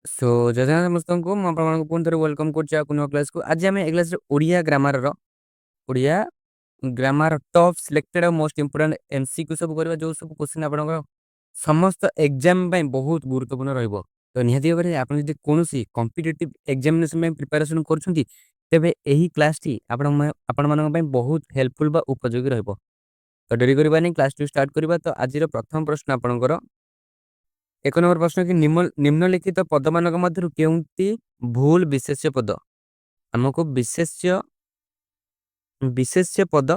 सो जय जगन्नाथ समस्तଙ୍କୁ ମୁଁ ଆପଣମାନଙ୍କୁ ପୁଣି ଥରେ ୱେଲକମ୍ କରୁଛି ଆଉ ନୂଆ କ୍ଲାସକୁ। ଆଜି ଆମେ ଏ କ୍ଲାସରେ ଓଡ଼ିଆ ଗ୍ରାମାର ଟପ୍ ସିଲେକ୍ଟେଡ୍ ଆଉ ମୋଷ୍ଟ ଇମ୍ପୋର୍ଟାଣ୍ଟ ଏମସିକ୍ୟୁ ସବୁ କରିବା, ଯୋଉ ସବୁ କ୍ୱେଶ୍ଚିନ୍ ଆପଣଙ୍କ ସମସ୍ତ ଏକ୍ଜାମ ପାଇଁ ବହୁତ ଗୁରୁତ୍ୱପୂର୍ଣ୍ଣ ରହିବ। ତ ନିହାତି ଭାବରେ ଆପଣ ଯଦି କୌଣସି କମ୍ପିଟେଟିଭ୍ ଏକ୍ଜାମିନେସନ୍ ପାଇଁ ପ୍ରିପାରେସନ୍ କରୁଛନ୍ତି, ତେବେ ଏହି କ୍ଲାସଟି ଆପଣମାନଙ୍କ ପାଇଁ ବହୁତ ହେଲ୍ପଫୁଲ୍ ବା ଉପଯୋଗୀ ରହିବ। ତ ଡେରି କରିବାନି, କ୍ଲାସଟି ଷ୍ଟାର୍ଟ କରିବା। ତ ଆଜିର ପ୍ରଥମ ପ୍ରଶ୍ନ ଆପଣଙ୍କର ଏକ ନମ୍ବର ପ୍ରଶ୍ନ କି ନିମ୍ନଲିଖିତ ପଦମାନଙ୍କ ମଧ୍ୟରୁ କେଉଁଟି ଭୁଲ ବିଶେଷ୍ୟ ପଦ? ଆମକୁ ବିଶେଷ୍ୟ ପଦ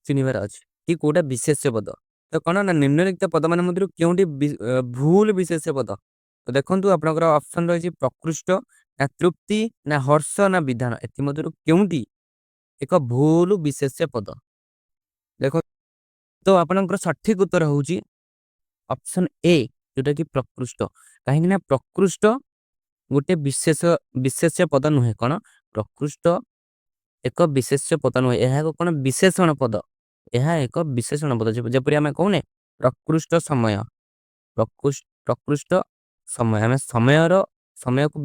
ଚିହ୍ନିବାର ଅଛି କି କୋଉଟା ବିଶେଷ୍ୟ ପଦ। ତ କଣ ନା ନିମ୍ନଲିଖିତ ପଦମାନ ମଧ୍ୟରୁ କେଉଁଟି ଭୁଲ ବିଶେଷ୍ୟ ପଦ? ତ ଦେଖନ୍ତୁ ଆପଣଙ୍କର ଅପସନ ରହିଛି ପ୍ରକୃଷ୍ଟ ନା ତୃପ୍ତି ନା ହର୍ଷ ନା ବିଧାନ। ଏଥିମଧ୍ୟରୁ କେଉଁଟି ଏକ ଭୁଲ ବିଶେଷ୍ୟ ପଦ? ଦେଖ, ତ ଆପଣଙ୍କର ସଠିକ ଉତ୍ତର ହଉଛି ଅପସନ ଏ, ଯୋଉଟା କି ପ୍ରକୃଷ୍ଟ। କାହିଁକି ନା ପ୍ରକୃଷ୍ଟ ଗୋଟେ ବିଶେଷ୍ୟ ପଦ ନୁହେଁ। କଣ ପ୍ରକୃଷ୍ଟ ଏକ ବିଶେଷ୍ୟ ପଦ ନୁହେଁ, ଏହା ଏକ କଣ ବିଶେଷଣ ପଦ। ଏହା ଏକ ବିଶେଷଣ ପଦ, ଯେପରି ଆମେ କହୁନେ ପ୍ରକୃଷ୍ଟ ସମୟ। ପ୍ରକୃଷ୍ଟ ସମୟ, ଆମେ ସମୟକୁ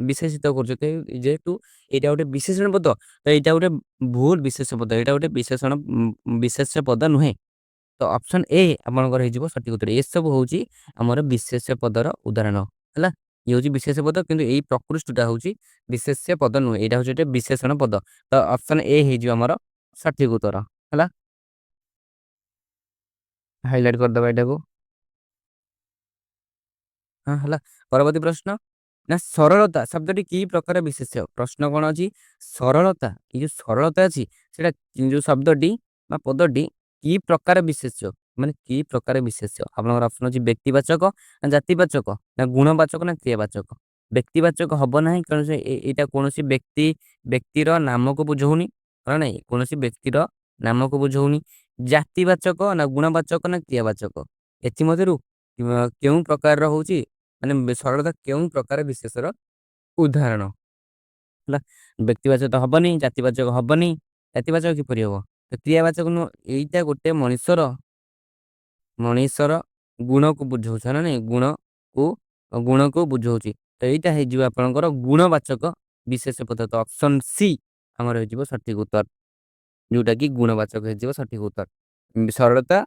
ବିଶେଷିତ କରୁଛୁ। ଯେହେତୁ ଏଇଟା ଗୋଟେ ବିଶେଷଣ ପଦ, ତ ଏଇଟା ଗୋଟେ ଭୁଲ ବିଶେଷ ପଦ, ଏଇଟା ଗୋଟେ ବିଶେଷ୍ୟ ପଦ ନୁହେଁ। ତ ଅପସନ ଏ ଆପଣଙ୍କର ହେଇଯିବ ସଠିକ ଉତ୍ତର। ଏସବୁ ହଉଛି ଆମର ବିଶେଷ୍ୟ ପଦର ଉଦାହରଣ ହେଲା। ଇଏ ହଉଛି ବିଶେଷ ପଦ, କିନ୍ତୁ ଏଇ ପ୍ରକୃଷ୍ଟଟା ହଉଛି ବିଶେଷ୍ୟ ପଦ ନୁହେଁ, ଏଇଟା ହଉଛି ଗୋଟେ ବିଶେଷଣ ପଦ। ତ ଅପସନ ଏ ହେଇଯିବ ଆମର ସଠିକ ଉତ୍ତର ହେଲା। ହାଇଲାଇଟ କରିଦବା ଏଇଟାକୁ। ହଁ ହେଲା। ପରବର୍ତ୍ତୀ ପ୍ରଶ୍ନ ନା ସରଳତା ଶବ୍ଦଟି କି ପ୍ରକାର ବିଶେଷ୍ୟ? ପ୍ରଶ୍ନ କଣ ଅଛି? ସରଳତା, ଏ ଯୋଉ ସରଳତା ଅଛି ସେଟା ଯୋଉ ଶବ୍ଦଟି ବା ପଦଟି କି ପ୍ରକାର ବିଶେଷ୍ୟ, ମାନେ କି ପ୍ରକାର ବିଶେଷ୍ୟ? ଆପଣଙ୍କର ଅପସନ ଅଛି ବ୍ୟକ୍ତିବାଚକ ନା ଜାତିବାଚକ ନା ଗୁଣବାଚକ ନା କ୍ରିୟାବାଚକ। ବ୍ୟକ୍ତିବାଚକ ହବ ନାହିଁ, କାରଣ ଏଇଟା କୌଣସି ବ୍ୟକ୍ତିର ନାମକୁ ବୁଝଉନି। ହଁ ନାଇଁ, କୌଣସି ବ୍ୟକ୍ତିର ନାମକୁ ବୁଝଉନି। ଜାତିବାଚକ ନା ଗୁଣବାଚକ ନା କ୍ରିୟାବାଚକ। ଏଥିମଧ୍ୟରୁ କେଉଁ ପ୍ରକାରର ହଉଛି, ମାନେ ସରଳତା କେଉଁ ପ୍ରକାର ବିଶେଷର ଉଦାହରଣ ହେଲା? ବ୍ୟକ୍ତିବାଚକ ତ ହବନି, ଜାତିବାଚକ ହବନି, ଜାତିବାଚକ କିପରି ହବ? ତ କ୍ରିୟାବାଚକ ନୁହଁ, ଏଇଟା ଗୋଟେ ମଣିଷର ଗୁଣକୁ ବୁଝଉଛି ନା ନାଇଁ, ଗୁଣକୁ ବୁଝଉଛି। ତ ଏଇଟା ହେଇଯିବ ଆପଣଙ୍କର ଗୁଣବାଚକ ବିଶେଷ ପଦ। ତ ଅପସନ ସି ଆମର ହେଇଯିବ ସଠିକ ଉତ୍ତର, ଯୋଉଟା କି ଗୁଣବାଚକ ହେଇଯିବ ସଠିକ ଉତ୍ତର। ସରଳତା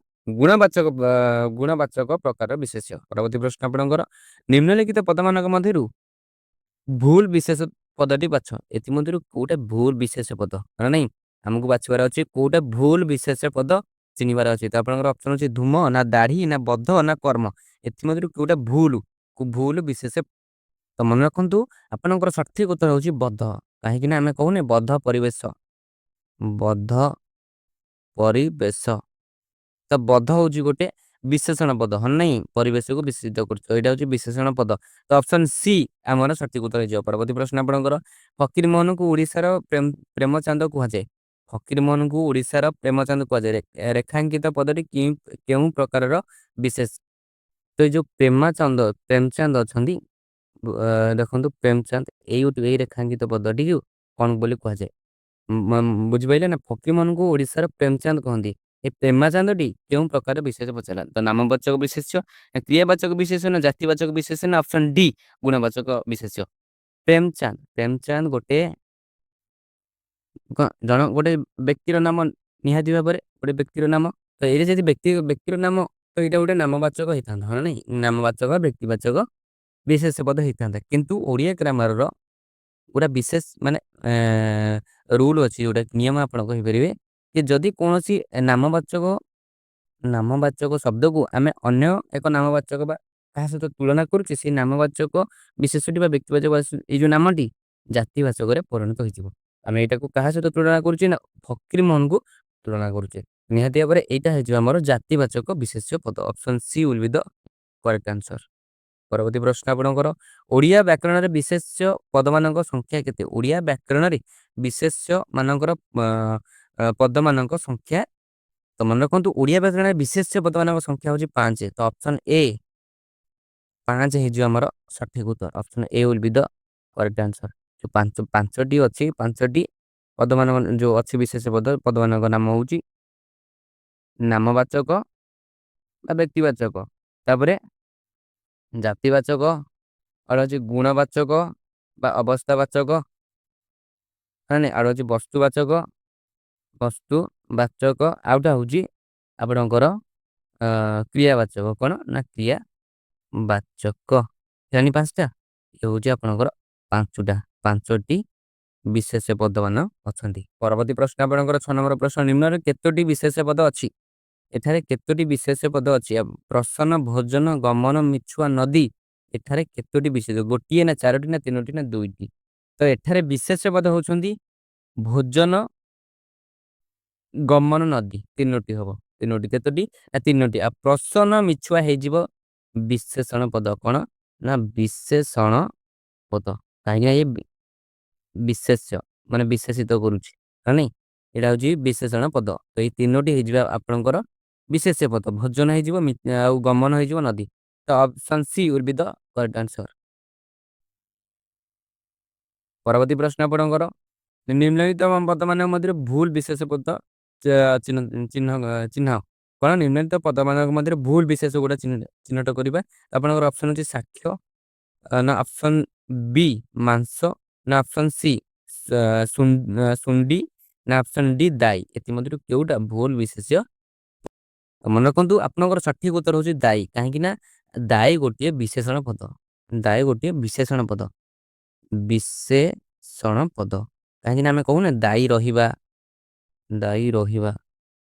ଗୁଣବାଚକ ପ୍ରକାର ବିଶେଷ୍ୟ। ପରବର୍ତ୍ତୀ ପ୍ରଶ୍ନ ଆପଣଙ୍କର ନିମ୍ନଲିଖିତ ପଦମାନଙ୍କ ମଧ୍ୟରୁ ଭୁଲ ବିଶେଷ ପଦଟି ବାଛ। ଏଥିମଧ୍ୟରୁ କୋଉଟା ଭୁଲ ବିଶେଷ ପଦ ନା ନାଇଁ, ଆମକୁ ବାଛିବାର ଅଛି କୋଉଟା ଭୁଲ ବିଶେଷ ପଦ ଚିହ୍ନିବାର ଅଛି। ତ ଆପଣଙ୍କର ଅପସନ ଅଛି ଧୂମ ନା ଦାଢି ନା ବଦ୍ଧ ନା କର୍ମ। ଏଥିମଧ୍ୟରୁ କୋଉଟା ଭୁଲ ବିଶେଷ? ତ ମନେ ରଖନ୍ତୁ, ଆପଣଙ୍କର ସଠିକ ଉତ୍ତର ହଉଛି ବଦ୍ଧ। କାହିଁକି ନା ଆମେ କହୁନେ ବଦ୍ଧ ପରିବେଶ। ତ ବଦ୍ଧ ହଉଛି ଗୋଟେ ବିଶେଷଣ ପଦ, ହଁ ନାଇଁ, ପରିବେଶକୁ ବିଶେଷିତ କରୁଛି। ଏଇଟା ହଉଛି ବିଶେଷଣ ପଦ। ତ ଅପସନ ସି ଆମର ସଠିକ ଉତ୍ତର ହେଇଯିବ। ପରବର୍ତ୍ତୀ ପ୍ରଶ୍ନ ଆପଣଙ୍କର ଫକୀର ମୋହନଙ୍କୁ ଓଡିଶାର ପ୍ରେମଚାନ୍ଦ କୁହାଯାଏ। ଫକୀର ମୋହନଙ୍କୁ ଓଡିଶାର ପ୍ରେମଚାନ୍ଦ କୁହାଯାଏ। ରେଖାଙ୍କିତ ପଦଟି କେଉଁ ପ୍ରକାରର ବିଶେଷ? ତ ଏଇ ଯୋଉ ପ୍ରେମଚାନ୍ଦ ଅଛନ୍ତି, ଦେଖନ୍ତୁ ପ୍ରେମଚାନ୍ଦ ଏଇ ରେଖାଙ୍କିତ ପଦଟିକୁ କଣ ବୋଲି କୁହାଯାଏ? ବୁଝିପାରିଲେ ନା? ଫକୀରମୋହନଙ୍କୁ ଓଡିଶାର ପ୍ରେମଚାନ୍ଦ କହନ୍ତି। ଏ ପ୍ରେମାଚାନ୍ଦଟି କେଉଁ ପ୍ରକାର ବିଶେଷ ପଚାରିଲା? ତ ନାମବାଚକ ବିଶେଷ୍ୟ ନା କ୍ରିୟାବାଚକ ବିଶେଷ୍ୟ ନା ଜାତିବାଚକ ବିଶେଷ୍ୟ ନା ଅପସନ ଡି ଗୁଣବାଚକ ବିଶେଷ୍ୟ? ପ୍ରେମଚାନ୍ଦ ଗୋଟେ ବ୍ୟକ୍ତିର ନାମ, ନିହାତି ଭାବରେ ଗୋଟେ ବ୍ୟକ୍ତିର ନାମ। ତ ଏଇଟା ଯଦି ବ୍ୟକ୍ତିର ନାମ, ତ ଏଇଟା ଗୋଟେ ନାମବାଚକ ହେଇଥାନ୍ତା, ହଁ ନାଇଁ, ନାମବାଚକ ବ୍ୟକ୍ତିବାଚକ ବିଶେଷ ପଦ ହେଇଥାନ୍ତା। କିନ୍ତୁ ଓଡିଆ ଗ୍ରାମାରର ପୁରା ବିଶେଷ ମାନେ ରୁଲ ଅଛି, ଯୋଉଟା ନିୟମ ଆପଣ କହିପାରିବେ କି ଯଦି କୌଣସି ନାମବାଚକ ଶବ୍ଦକୁ ଆମେ ଅନ୍ୟ ଏକ ନାମବାଚକ ବା କାହା ସହିତ ତୁଳନା କରୁଛେ, ସେଇ ନାମବାଚକ ବିଶେଷଟି ବା ବ୍ୟକ୍ତିବାଚକ ଏଇ ଯୋଉ ନାମଟି ଜାତିବାଚକରେ ପରିଣତ ହେଇଯିବ। ଆମେ ଏଇଟାକୁ କାହା ସହିତ ତୁଳନା କରୁଛେ ନା ଫକୀର ମୋହନଙ୍କୁ ତୁଳନା କରୁଛେ। ନିହାତି ଭାବରେ ଏଇଟା ହେଇଯିବ ଆମର ଜାତିବାଚକ ବିଶେଷ୍ୟ ପଦ। Option C will be the correct answer. ପରବର୍ତ୍ତୀ ପ୍ରଶ୍ନ ଆପଣଙ୍କର ଓଡ଼ିଆ ବ୍ୟାକରଣରେ ବିଶେଷ୍ୟ ପଦମାନଙ୍କ ସଂଖ୍ୟା କେତେ? ଓଡ଼ିଆ ବ୍ୟାକରଣରେ ବିଶେଷ୍ୟ ମାନଙ୍କର ପଦମାନଙ୍କ ସଂଖ୍ୟା, ତ ମନେ ରଖନ୍ତୁ ଓଡ଼ିଆ ବ୍ୟାକରଣରେ ବିଶେଷ୍ୟ ପଦମାନଙ୍କ ସଂଖ୍ୟା ହଉଛି 5। ତ ଅପସନ ଏ 5 ହେଇଯିବ ଆମର ସଠିକ ଉତ୍ତର। Option A will be the correct answer. ଯୋଉ ପାଞ୍ଚଟି ଅଛି, 5ଟି ପଦମାନଙ୍କ ଯୋଉ ଅଛି ବିଶେଷ ପଦମାନଙ୍କ ନାମ ହଉଛି ନାମବାଚକ ବା ବ୍ୟକ୍ତିବାଚକ, ତାପରେ ଜାତିବାଚକ, ଆଉ ଅଛି ଗୁଣବାଚକ ବା ଅବସ୍ଥାବାଚକ, ମାନେ ଆଉ ଅଛି ବସ୍ତୁବାଚକ ଆଉଟା ହଉଛି ଆପଣଙ୍କର କ୍ରିୟାବାଚକ କଣ ନା କ୍ରିୟାବାଚକ। ଜାଣି ପାଞ୍ଚଟା ଏ ହଉଛି ଆପଣଙ୍କର ପାଞ୍ଚଟି ବିଶେଷ ପଦମାନ ଅଛନ୍ତି। ପରବର୍ତ୍ତୀ ପ୍ରଶ୍ନ ଆପଣଙ୍କର 6 ନମ୍ବର ପ୍ରଶ୍ନ, ନିମ୍ନରେ କେତୋଟି ବିଶେଷ ପଦ ଅଛି? ଏଠାରେ କେତୋଟି ବିଶେଷ ପଦ ଅଛି? ପ୍ରସନ୍ନ, ଭୋଜନ, ଗମନ, ମିଛୁଆ, ନଦୀ, ଏଠାରେ କେତୋଟି ବିଶେଷ, ଗୋଟିଏ ନା ଚାରୋଟି ନା ତିନୋଟି ନା ଦୁଇଟି? ତ ଏଠାରେ ବିଶେଷ ପଦ ହଉଛନ୍ତି ଭୋଜନ, ଗମନ, ନଦୀ, ତିନୋଟି ହବ। ତିନୋଟି କେତୋଟି ନା ତିନୋଟି। ଆଉ ପ୍ରସନ୍ନ ମିଛୁଆ ହେଇଯିବ ବିଶେଷଣ ପଦ, କଣ ନା ବିଶେଷଣ ପଦ, କାହିଁକି ନା ଏ ବିଶେଷ୍ୟ ମାନେ ବିଶେଷିତ କରୁଛି ନା ନାଇଁ, ଏଇଟା ହଉଛି ବିଶେଷଣ ପଦ। ତ ଏଇ ତିନୋଟି ହେଇଯିବ ଆପଣଙ୍କର ବିଶେଷ୍ୟ ପଦ, ଭୋଜନ ହେଇଯିବ, ଆଉ ଗମନ ହେଇଯିବ, ନଦୀ। ତ option C will B the correct answer. ପରବର୍ତ୍ତୀ ପ୍ରଶ୍ନ ଆପଣଙ୍କର, ନିମ୍ନଲିଖିତ ପଦମାନଙ୍କ ମଧ୍ୟରେ ଭୁଲ ବିଶେଷ ପଦ ଚିହ୍ନ ଚିହ୍ନ ଚିହ୍ନ କଣ? ନିମ୍ନଲିଖିତ ପଦମାନଙ୍କ ମଧ୍ୟରେ ଭୁଲ ବିଶେଷ ଗୁଡା ଚିହ୍ନଟ କରିବା। ଆପଣଙ୍କର ଅପସନ ଅଛି ସାକ୍ଷ୍ୟ, ନା ଅପସନ ବି ମାଂସ, ନା ଅପସନ ସି ସୁଣ୍ଡି, ନା ଅପସନ ଡି ଦାଇ। ଏଥିମଧ୍ୟରୁ କେଉଁଟା ଭୁଲ ବିଶେଷ୍ୟ? ମନେ ରଖନ୍ତୁ ଆପଣଙ୍କର ସଠିକ ଉତ୍ତର ହଉଛି ଦାଇ, କାହିଁକି ନା ଦାଇ ଗୋଟିଏ ବିଶେଷଣ ପଦ। ଦାଇ ଗୋଟିଏ ବିଶେଷଣ ପଦ, ବିଶେଷଣ ପଦ, କାହିଁକି ନା ଆମେ କହୁନା ଦାୟୀ ରହିବା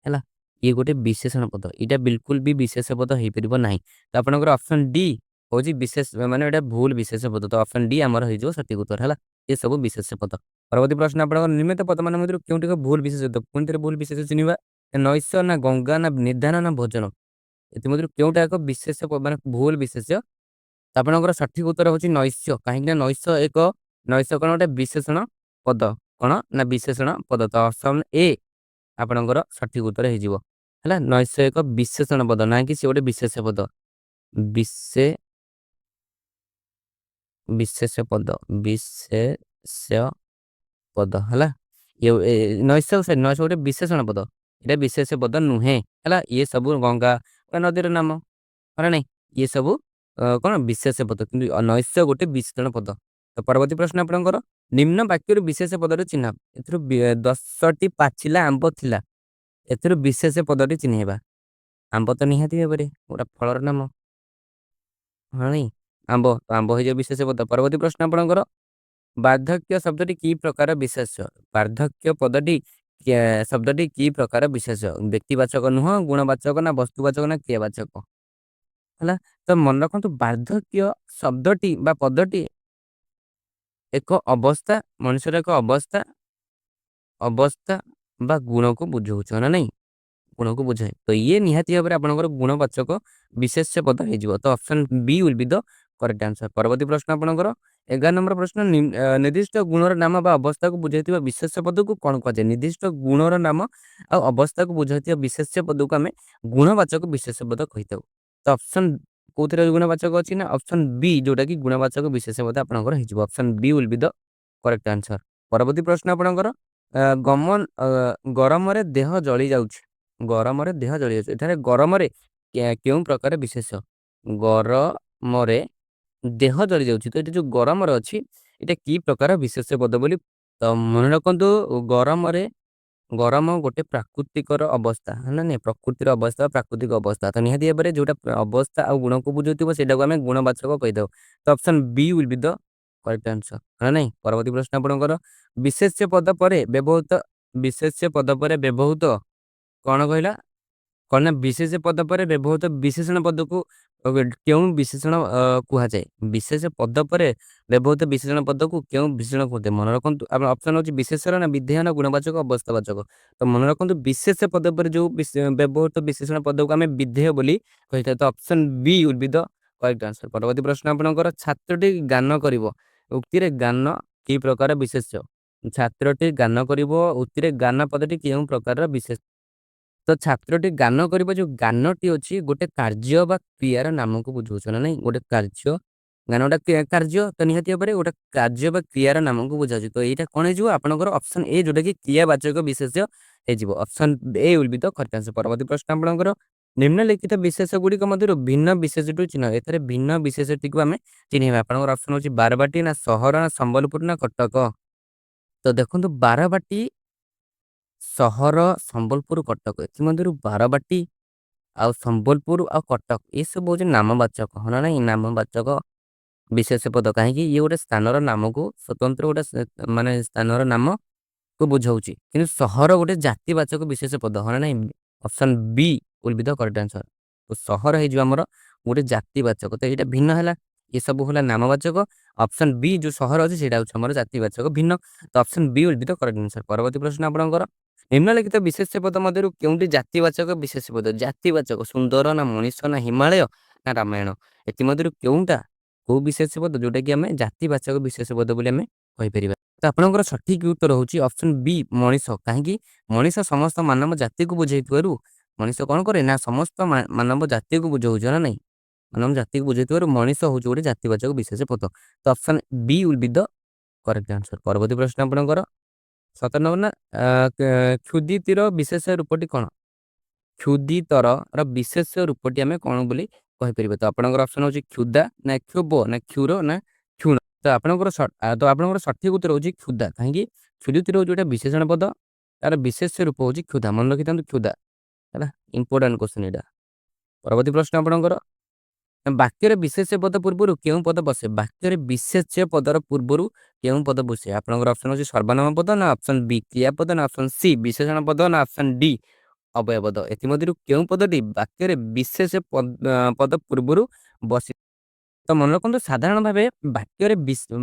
ହେଲା, ଇଏ ଗୋଟେ ବିଶେଷଣ ପଦ, ଏଇଟା ବିଲକୁଲ ବି ବିଶେଷ ପଦ ହେଇପାରିବ ନାହିଁ। ତ ଆପଣଙ୍କର ଅପସନ ଡି ହଉଛି ବିଶେଷ, ମାନେ ଏଇଟା ଭୁଲ ବିଶେଷ ପଦ। ତ ଅପସନ ଡି ଆମର ହେଇଯିବ ସଠିକ ଉତ୍ତର ହେଲା, ଏ ସବୁ ବିଶେଷ ପଦ। ପରବର୍ତ୍ତୀ ପ୍ରଶ୍ନ ଆପଣଙ୍କର, ନିମ୍ନଲିଖିତ ପଦ ମାନଙ୍କ ମଧ୍ୟରୁ କେଉଁଟିକ ଭୁଲ ବିଶେଷ? ପୁଣି ଥରେ ଭୁଲ ବିଶେଷ ଚିହ୍ନିବା। ନୈଶ, ନା ଗଙ୍ଗା, ନା ନିଧାନ, ନା ଭୋଜନ, ଏଥିମଧ୍ୟରୁ କେଉଁଟା ଏକ ବିଶେଷ ମାନେ ଭୁଲ ବିଶେଷ? ଆପଣଙ୍କର ସଠିକ ଉତ୍ତର ହଉଛି ନୈଶ, କାହିଁକି ନା ନୈଶ କଣ ଗୋଟେ ବିଶେଷଣ ପଦ, କଣ ନା ବିଶେଷଣ ପଦ। ତ ଅପସନ ଏ ଆପଣଙ୍କର ସଠିକ ଉତ୍ତର ହେଇଯିବ ହେଲା। ନୈଶ ଏକ ବିଶେଷଣ ପଦ, ନାହିଁ କି ସେ ଗୋଟେ ବିଶେଷ ପଦ। ବିଶେଷ ପଦ, ବିଶେଷ ପଦ ହେଲା। ନୈଶ ଗୋଟେ ବିଶେଷଣ ପଦ, ଏଇଟା ବିଶେଷ ପଦ ନୁହେଁ ହେଲା। ଇଏ ସବୁ ଗଙ୍ଗା ବା ନଦୀର ନାମ ହେଲା ନାଇଁ, ଇଏ ସବୁ କଣ ବିଶେଷ ପଦ, କିନ୍ତୁ ନୈଶ ଗୋଟେ ବିଶେଷଣ ପଦ। ତ ପରବର୍ତ୍ତୀ ପ୍ରଶ୍ନ ଆପଣଙ୍କର, ନିମ୍ନ ବାକ୍ୟରୁ ବିଶେଷ ପଦରେ ଚିହ୍ନ। ଏଥିରୁ 10ଟି ପାଚିଲା ଆମ୍ବ ଥିଲା, ଏଥିରୁ ବିଶେଷ ପଦଟି ଚିହ୍ନେଇବା। ଆମ୍ବ ତ ନିହାତି ଭାବରେ ଗୋଟେ ଫଳର ନାମ, ହଁ ନାଇଁ, ଆମ୍ବ ହେଇଯିବ ବିଶେଷ ପଦ। ପରବର୍ତ୍ତୀ ପ୍ରଶ୍ନ ଆପଣଙ୍କର, ବାର୍ଦ୍ଧକ୍ୟ ଶବ୍ଦଟି କି ପ୍ରକାର ବିଶେଷ? ବାର୍ଦ୍ଧକ୍ୟ ଶବ୍ଦଟି କି ପ୍ରକାର ବିଶେଷ? ବ୍ୟକ୍ତିବାଚକ ନୁହଁ, ଗୁଣବାଚକ, ନା ବସ୍ତୁବାଚକ, ନା କ୍ରିୟାବାଚକ ହେଲା। ତ ମନେ ରଖନ୍ତୁ, ବାର୍ଦ୍ଧକ୍ୟ ଶବ୍ଦଟି ବା ପଦଟି ଏକ ଅବସ୍ଥା, ମଣିଷର ଏକ ଅବସ୍ଥା ବା ଗୁଣକୁ ବୁଝାଉଛ ନା ନାଇଁ, ଗୁଣକୁ ବୁଝାଏ। ତ ଇଏ ନିହାତି ଭାବରେ ଆପଣଙ୍କର ଗୁଣବାଚକ ବିଶେଷ୍ୟ ପଦ ହେଇଯିବ। ତ option B will be the correct answer. ପରବର୍ତ୍ତୀ ପ୍ରଶ୍ନ ଆପଣଙ୍କର 11 ନମ୍ବର ପ୍ରଶ୍ନ, ନିର୍ଦ୍ଦିଷ୍ଟ ଗୁଣର ନାମ ବା ଅବସ୍ଥାକୁ ବୁଝାଇଥିବା ବିଶେଷ୍ୟ ପଦକୁ କଣ କୁହାଯାଏ? ନିର୍ଦ୍ଦିଷ୍ଟ ଗୁଣର ନାମ ଆଉ ଅବସ୍ଥାକୁ ବୁଝାଇଥିବା ବିଶେଷ୍ୟ ପଦକୁ ଆମେ ଗୁଣବାଚକ ବିଶେଷ୍ୟ ପଦ କହିଥାଉ। ତ ଅପସନ କୋଉଥିରେ ଗୁଣବାଚକ ଅଛି ନା ଅପସନ ବି, ଯୋଉଟା କି ଗୁଣବାଚକ ବିଶେଷ୍ୟ ପଦ ଆପଣଙ୍କର ହେଇଯିବ। Option B will be the correct answer. ପରବର୍ତ୍ତୀ ପ୍ରଶ୍ନ ଆପଣଙ୍କର, ଗରମରେ ଦେହ ଜଳି ଯାଉଛି। ଗରମରେ ଦେହ ଜଳି ଯାଉଛି, ଏଠାରେ ଗରମରେ କେଉଁ ପ୍ରକାର ବିଶେଷ? ଗରମରେ ଦେହ ଜଳି ଯାଉଛି, ତ ଏଠି ଯୋଉ ଗରମରେ ଅଛି, ଏଇଟା କି ପ୍ରକାର ବିଶେଷ ପଦ ବୋଲି? ତ ମନେ ରଖନ୍ତୁ, ଗରମ ଗୋଟେ ପ୍ରାକୃତିକର ଅବସ୍ଥା ହେଲା, ନାଇଁ ପ୍ରକୃତିର ଅବସ୍ଥା, ପ୍ରାକୃତିକ ଅବସ୍ଥା। ତ ନିହାତି ଭାବରେ ଯୋଉଟା ଅବସ୍ଥା ଆଉ ଗୁଣକୁ ବୁଝୁଥିବ ସେଇଟାକୁ ଆମେ ଗୁଣବାଚକ କହିଥାଉ। ତ option B will be the correct answer ହେଲା ନାଇଁ। ପରବର୍ତ୍ତୀ ପ୍ରଶ୍ନ ଆପଣଙ୍କର, ବିଶେଷ୍ୟ ପଦ ପରେ ବ୍ୟବହୃତ କଣ କହିଲା? କଣ ନା ବିଶେଷ ପଦ ପରେ ବ୍ୟବହୃତ ବିଶେଷଣ ପଦକୁ କେଉଁ ବିଶେଷଣ କୁହାଯାଏ? ବିଶେଷ ପଦ ପରେ ବ୍ୟବହୃତ ବିଶେଷଣ ପଦକୁ କେଉଁ ବିଶେଷଣ କୁହାଯାଏ? ମନେ ରଖନ୍ତୁ, ଆପଣ ଅପସନ ହଉଛି ବିଶେଷଣ, ନା ବିଧେୟନ, ଗୁଣବାଚକ, ଅବସ୍ଥାବାଚକ। ତ ମନେ ରଖନ୍ତୁ, ବିଶେଷ ପଦ ପରେ ଯୋଉ ବ୍ୟବହୃତ ବିଶେଷଣ ପଦକୁ ଆମେ ବିଧେୟ ବୋଲି କହିଥାଉ। ତ option B will be the correct answer. ପରବର୍ତ୍ତୀ ପ୍ରଶ୍ନ ଆପଣଙ୍କର, ଛାତ୍ରଟି ଗାନ କରିବ, ଉକ୍ତିରେ ଗାନ କି ପ୍ରକାର ବିଶେଷ୍ୟ? ଛାତ୍ରଟି ଗାନ କରିବ, ଉକ୍ତିରେ ଗାନ ପଦଟି କେଉଁ ପ୍ରକାରର ବିଶେଷ? ତ ଛାତ୍ରଟି ଗାନ କରିବ, ଯୋଉ ଗାନଟି ଅଛି ଗୋଟେ କାର୍ଯ୍ୟ ବା କ୍ରିୟାର ନାମକୁ ବୁଝାଉଛ ନା ନାଇଁ, ଗୋଟେ କାର୍ଯ୍ୟ, ଗାନ ଗୋଟେ କାର୍ଯ୍ୟ, ତ ନିହାତି ଭାବରେ ଗୋଟେ କାର୍ଯ୍ୟ ବା କ୍ରିୟାର ନାମକୁ ବୁଝାଉଛି। ତ ଏଇଟା କଣ ହେଇଯିବ ଆପଣଙ୍କର? ଅପସନ ଏ, ଯୋଉଟା କି କ୍ରିୟାବାଚକ ବିଶେଷ୍ୟ ହେଇଯିବ। Option A will be the correct answer. ପରବର୍ତ୍ତୀ ପ୍ରଶ୍ନ ଆପଣଙ୍କର, ନିମ୍ନଲିଖିତ ବିଶେଷଗୁଡ଼ିକ ମଧ୍ୟରୁ ଭିନ୍ନ ବିଶେଷଟି ଚିହ୍ନ। ଏଥିରେ ଭିନ୍ନ ବିଶେଷଟିକୁ ଆମେ ଚିହ୍ନିବା। ଆପଣଙ୍କର ଅପସନ୍ ହେଉଛି ବାରବାଟୀ ନା ସହର ନା ସମ୍ବଲପୁର ନା କଟକ। ତ ଦେଖନ୍ତୁ ବାରବାଟୀ ସହର ସମ୍ବଲପୁର କଟକ ଏଥିମଧ୍ୟରୁ ବାରବାଟୀ ଆଉ ସମ୍ବଲପୁର ଆଉ କଟକ ଏସବୁ ହେଉଛି ନାମବାଚକ ହଁ ନା ନାହିଁ ନାମବାଚକ ବିଶେଷ ପଦ କାହିଁକି ଇଏ ଗୋଟେ ସ୍ଥାନର ନାମକୁ ସ୍ୱତନ୍ତ୍ର ଗୋଟେ ମାନେ ସ୍ଥାନର ନାମ କୁ ବୁଝାଉଛି କିନ୍ତୁ ସହର ଗୋଟେ ଜାତିବାଚକ ବିଶେଷ ପଦ ହଁ ନା ନାହିଁ option B will be the correct answer. ତ ସହର ହେଇଯିବ ଆମର ଗୋଟେ ଜାତିବାଚକ ତ ଏଇଟା ଭିନ୍ନ ହେଲା ଏସବୁ ହେଲା ନାମବାଚକ ଅପସନ୍ ବି ଯୋଉ ସହର ଅଛି ସେଇଟା ହେଉଛି ଆମର ଜାତିବାଚକ ଭିନ୍ନ ତ option B will be the correct answer. ପରବର୍ତ୍ତୀ ପ୍ରଶ୍ନ ଆପଣଙ୍କର ନିମ୍ନଲିଖିତ ବିଶେଷ ପଦ ମଧ୍ୟରୁ କେଉଁଟି ଜାତିବାଚକ ବିଶେଷ ପଦ ଜାତିବାଚକ ସୁନ୍ଦର ନା ମଣିଷ ନା ହିମାଳୟ ନା ରାମାୟଣ ଏଥିମଧ୍ୟରୁ କେଉଁଟା କୋଉ ବିଶେଷ ପଦ ଯୋଉଟା କି ଆମେ ଜାତିବାଚକ ବିଶେଷ ପଦ ବୋଲି ଆମେ କହିପାରିବା। ତ ଆପଣଙ୍କର ସଠିକ ଉତ୍ତର ହେଉଛି ଅପସନ୍ ବି ମଣିଷ କାହିଁକି ମଣିଷ ସମସ୍ତ ମାନବ ଜାତିକୁ ବୁଝାଇଥିବାରୁ ମଣିଷ କଣ କରେ ନା ସମସ୍ତ ମାନବ ଜାତିକୁ ବୁଝାଉଛି ନା ନାହିଁ ମାନବ ଜାତିକୁ ବୁଝାଇଥିବାରୁ ମଣିଷ ହେଉଛି ଗୋଟେ ଜାତିବାଚକ ବିଶେଷ ପଦ ତ option B will be the correct answer. ପରବର୍ତ୍ତୀ ପ୍ରଶ୍ନ ଆପଣଙ୍କର 97 ନା କ୍ଷୁଦିତିର ବିଶେଷ ରୂପଟି କଣ କ୍ଷୁଦିତର ବିଶେଷ ରୂପଟି ଆମେ କଣ ବୋଲି କହିପାରିବା ତ ଆପଣଙ୍କର ଅପସନ୍ ହେଉଛି କ୍ଷୁଦା ନା କ୍ଷୋଭ ନା କ୍ଷୁର ନା କ୍ଷୁଣ ତ ଆପଣଙ୍କର ସଠିକ ଉତ୍ତର ହେଉଛି କ୍ଷୁଦା କାହିଁକି କ୍ଷୁଦିତିର ହେଉଛି ଗୋଟେ ବିଶେଷଣ ପଦ ତାର ବିଶେଷ ରୂପ ହେଉଛି କ୍ଷୁଦା ମନେ ରଖିଥାନ୍ତୁ କ୍ଷୁଦା ହେଲା ଇମ୍ପୋର୍ଟାଣ୍ଟ କ୍ୱେଶ୍ଚନ ଏଇଟା। ପରବର୍ତ୍ତୀ ପ୍ରଶ୍ନ ଆପଣଙ୍କର ବାକ୍ୟରେ ବିଶେଷ୍ୟ ପଦ ପୂର୍ବରୁ କେଉଁ ପଦ ବସେ ବାକ୍ୟରେ ବିଶେଷ୍ୟ ପଦର ପୂର୍ବରୁ କେଉଁ ପଦ ବସେ ଆପଣଙ୍କର ଅପସନ୍ ହେଉଛି ସର୍ବନାମ ପଦ ନା ଅପସନ୍ ବି କ୍ରିୟାପଦ ନା ଅପସନ୍ ସି ବିଶେଷଣ ପଦ ନା ଅପସନ୍ ଡି ଅବୟପଦ ଏଥିମଧ୍ୟରୁ କେଉଁ ପଦଟି ବାକ୍ୟରେ ବିଶେଷ ପଦ ପୂର୍ବରୁ ବସି ତ ମନେ ରଖନ୍ତୁ ସାଧାରଣ ଭାବେ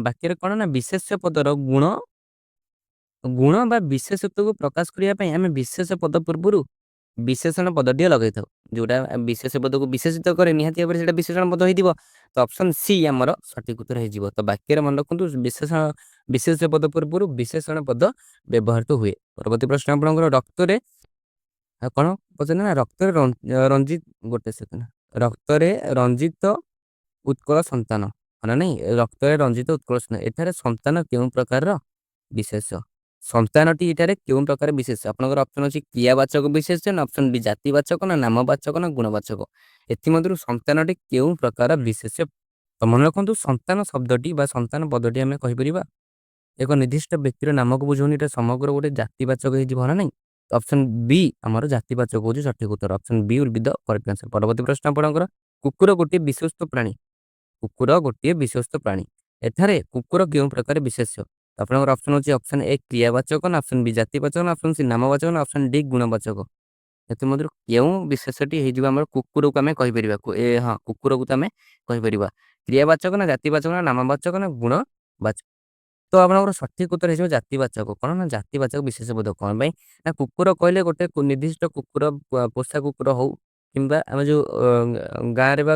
ବାକ୍ୟରେ କଣ ନା ବିଶେଷ୍ୟ ପଦର ଗୁଣ ବା ବିଶେଷତ୍ୱକୁ ପ୍ରକାଶ କରିବା ପାଇଁ ଆମେ ବିଶେଷ ପଦ ପୂର୍ବରୁ ବିଶେଷଣ ପଦଟିଏ ଲଗାଇଥାଉ ଯୋଉଟା ବିଶେଷ ପଦକୁ ବିଶେଷିତ କରେ ନିହାତି ଭାବରେ ସେଇଟା ବିଶେଷଣ ପଦ ହେଇଥିବ ତ ଅପସନ୍ ସି ଆମର ସଠିକ ଉତ୍ତର ହେଇଯିବ ତ ବାକ୍ୟରେ ମନେ ରଖନ୍ତୁ ବିଶେଷ ପଦ ପୂର୍ବରୁ ବିଶେଷଣ ପଦ ବ୍ୟବହୃତ ହୁଏ। ପରବର୍ତ୍ତୀ ପ୍ରଶ୍ନ ଆପଣଙ୍କର ରକ୍ତରେ କଣ ପଚାରିଲେ ନା ରକ୍ତରେ ରଞ୍ଜିତ ଗୋଟେ ସେକେଣ୍ଡ ରକ୍ତରେ ରଞ୍ଜିତ ଉତ୍କଳ ସନ୍ତାନ ନା ନାଇଁ ରକ୍ତରେ ରଞ୍ଜିତ ଉତ୍କଳ ସନ୍ତାନ ଏଠାରେ ସନ୍ତାନ କେଉଁ ପ୍ରକାରର ବିଶେଷ ସନ୍ତାନଟି ଏଠାରେ କେଉଁ ପ୍ରକାର ବିଶେଷ ଆପଣଙ୍କର ଅପସନ୍ ଅଛି କ୍ରିୟାବାଚକ ବିଶେଷ ନା ଅପସନ୍ ବି ଜାତିବାଚକ ନା ନାମବାଚକ ନା ଗୁଣବାଚକ ଏଥିମଧ୍ୟରୁ ସନ୍ତାନଟି କେଉଁ ପ୍ରକାର ବିଶେଷ ତ ମନେ ରଖନ୍ତୁ ସନ୍ତାନ ଶବ୍ଦଟି ବା ସନ୍ତାନ ପଦଟି ଆମେ କହିପାରିବା ଏକ ନିର୍ଦ୍ଦିଷ୍ଟ ବ୍ୟକ୍ତିର ନାମକୁ ବୁଝାଉନି ଏଟା ସମଗ୍ର ଗୋଟେ ଜାତିବାଚକ ହେଇଯିବ ନା ନାଇଁ ଅପସନ୍ ବି ଆମର ଜାତିବାଚକ ହେଉଛି ସଠିକ ଉତ୍ତର option B will be the correct answer. ପରବର୍ତ୍ତୀ ପ୍ରଶ୍ନ ଆପଣଙ୍କର କୁକୁର ଗୋଟିଏ ବିଶ୍ୱସ୍ତ ପ୍ରାଣୀ କୁକୁର ଗୋଟିଏ ବିଶ୍ୱସ୍ତ ପ୍ରାଣୀ ଏଠାରେ କୁକୁର କେଉଁ ପ୍ରକାର ବିଶେଷ୍ୟ ଆପଣଙ୍କର ଅପସନ୍ ହେଉଛି ଅପସନ୍ ଏ କ୍ରିୟାବାଚକ ନା ଅପସନ୍ ବି ଜାତିବାଚକ ନା ଅପସନ୍ ସି ନାମବାଚକ ନା ଅପସନ୍ ଡି ଗୁଣବାଚକ ଏଥିମଧ୍ୟରୁ କେଉଁ ବିଶେଷଟି ହେଇଯିବ ଆମର କୁକୁରକୁ ଆମେ କହିପାରିବା ହଁ କୁକୁରକୁ ତ ଆମେ କହିପାରିବା କ୍ରିୟାବାଚକ ନା ଜାତିବାଚକ ନା ନାମବାଚକ ନା ଗୁଣବାଚକ ତ ଆପଣଙ୍କର ସଠିକ ଉତ୍ତର ହେଇଯିବ ଜାତିବାଚକ କଣ ନା ଜାତିବାଚକ ବିଶେଷ ବୋଧ କଣ ପାଇଁ ନା କୁକୁର କହିଲେ ଗୋଟେ ନିର୍ଦ୍ଦିଷ୍ଟ କୁକୁର ପୋଷା କୁକୁର ହଉ କିମ୍ବା ଆମେ ଯୋଉ ଗାଁରେ ବା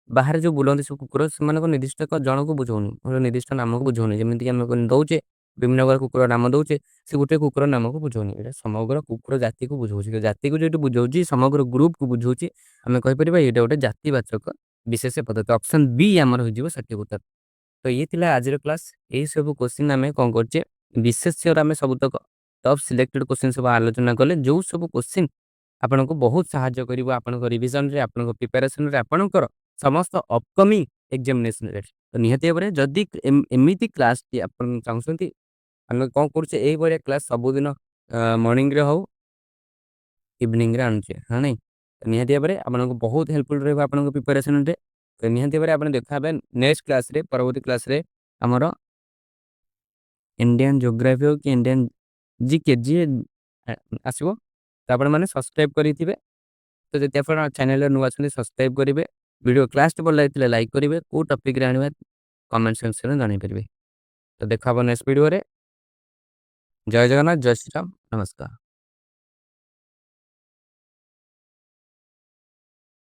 ବାହାରେ ଯୋଉ ବୁଲନ୍ତି ସବୁ କୁକୁର ସେମାନଙ୍କ ନିର୍ଦ୍ଦିଷ୍ଟ ଏକ ଜଣକୁ ବୁଝଉନି ଗୋଟେ ନିର୍ଦ୍ଦିଷ୍ଟ ନାମକୁ ବୁଝଉନି ଯେମିତିକି ଆମେ ଦଉଛେ ବିଭିନ୍ନ ପ୍ରକାର କୁକୁର ନାମ ଦଉଛେ ସେ ଗୋଟେ କୁକୁର ନାମକୁ ବୁଝଉନି ଏଇଟା ସମଗ୍ର କୁକୁର ଜାତିକୁ ବୁଝଉଛି ଜାତିକୁ ଯୋଉଠି ବୁଝଉଛି ସମଗ୍ର ଗ୍ରୁପକୁ ବୁଝଉଛି ଆମେ କହିପାରିବା ଏଇଟା ଗୋଟେ ଜାତିବାଚକ ବିଶେଷ ପଦ୍ଧତି ଅପସନ୍ ବି ଆମର ହେଇଯିବ ସଠିକ ଉତ୍ତର। ତ ଇଏ ଥିଲା ଆଜିର କ୍ଲାସ୍ ଏଇ ସବୁ କୋଶ୍ଚିନ୍ ଆମେ କଣ କରୁଛେ ବିଶେଷ୍ୟର ଆମେ ସବୁତକ ଟପ୍ ସିଲେକ୍ଟେଡ୍ କୋଶ୍ଚିନ୍ ସବୁ ଆଲୋଚନା କଲେ ଯୋଉ ସବୁ କୋଶ୍ଚିନ୍ ଆପଣଙ୍କୁ ବହୁତ ସାହାଯ୍ୟ କରିବ ଆପଣଙ୍କ ରିଭିଜନରେ ଆପଣଙ୍କ ପ୍ରିପାରେସନରେ ଆପଣଙ୍କର ସମସ୍ତ ଅପକମିଂ ଏକ୍ଜାମିନେସନରେ ତ ନିହାତି ଭାବରେ ଯଦି ଏମିତି କ୍ଲାସଟି ଆପଣ ଚାହୁଁଛନ୍ତି ଆମେ କଣ କରୁଛେ ଏଇଭଳିଆ କ୍ଲାସ୍ ସବୁଦିନ ମର୍ଣ୍ଣିଂରେ ହଉ ଇଭିନିଂରେ ଆଣୁଛେ ହଁ ନାଇଁ ନିହାତି ଭାବରେ ଆପଣଙ୍କୁ ବହୁତ ହେଲ୍ପଫୁଲ୍ ରହିବ ଆପଣଙ୍କ ପ୍ରିପାରେସନରେ ନିହାତି ଭାବରେ ଆପଣ ଦେଖା ହେବେ ନେକ୍ସଟ କ୍ଲାସରେ ପରବର୍ତ୍ତୀ କ୍ଲାସରେ ଆମର ଇଣ୍ଡିଆନ୍ ଜୋଗ୍ରାଫି ହଉ କି ଇଣ୍ଡିଆନ୍ ଜିକେ ଯିଏ ଆସିବ ତ ଆପଣମାନେ ସବସ୍କ୍ରାଇବ୍ କରିଥିବେ ତ ଯଦି ଆପଣ ଚ୍ୟାନେଲରେ ନୂଆ ଅଛନ୍ତି ସବସ୍କ୍ରାଇବ୍ କରିବେ ଭିଡ଼ିଓ କ୍ଲାସଟି ଭଲ ଲାଗିଥିଲେ ଲାଇକ୍ କରିବେ କେଉଁ ଟପିକରେ ଆଣିବା କମେଣ୍ଟ ସେକ୍ସନରେ ଜଣାଇପାରିବେ ତ ଦେଖା ହବ ନେକ୍ସଟ ଭିଡ଼ିଓରେ ଜୟ ଜଗନ୍ନାଥ ଜୟ ଶ୍ରୀରାମ ନମସ୍କାର।